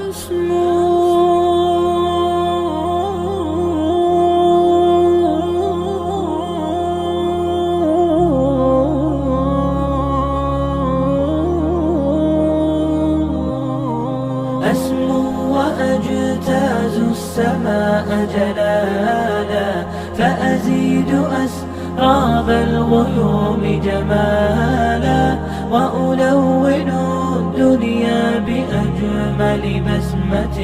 أسمو وأجتاز السماء جلالا، فأزيد أسراب الغيوم جمالا، وألون الدنيا بأجمل بسمة،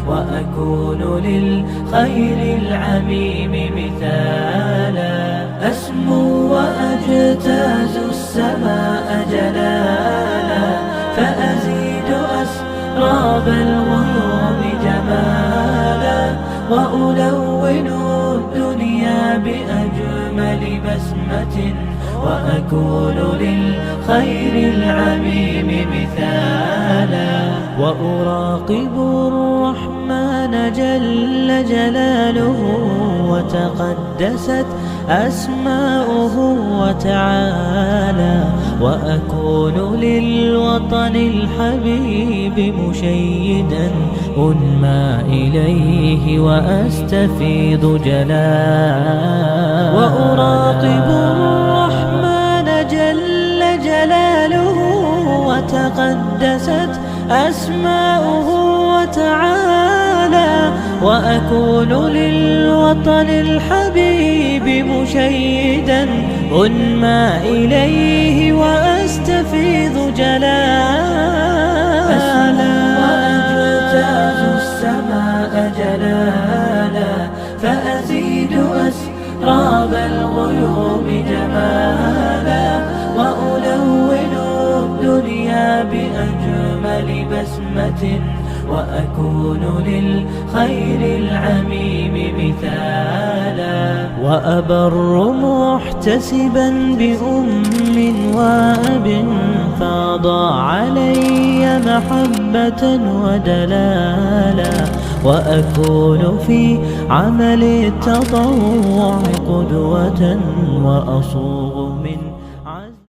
وأكون للخير العميم مثالا. أسمو وأجتاز السماء جلالا، فأزيد أسراب الغيوم جمالا، وألون الدنيا بأجمل بسمة، وأكون للخير العميم مثالا. وأراقب الرحمن جل جلاله، وتقدست أسماؤه وتعالى، وأكون للوطن الحبيب مشيدا أنمى إليه وأستفيض جلالا. وأراقب الرحمن جل جلاله، وتقدست أسماؤه وتعالى، وأكون للوطن الحبيب مشيدا أنمى إليه وأستفيض جلالا. وأجتاز السماء جلالا، فأزيد أسراب الغيوم جمالا، وألون الدنيا بأجمل بسمة، وأكون للخير العميم مثالا. وأبر محتسبا بأم وأب، فاض علي محبة ودلالا، وأكون في عمل التطوع قدوة، وأصوغ من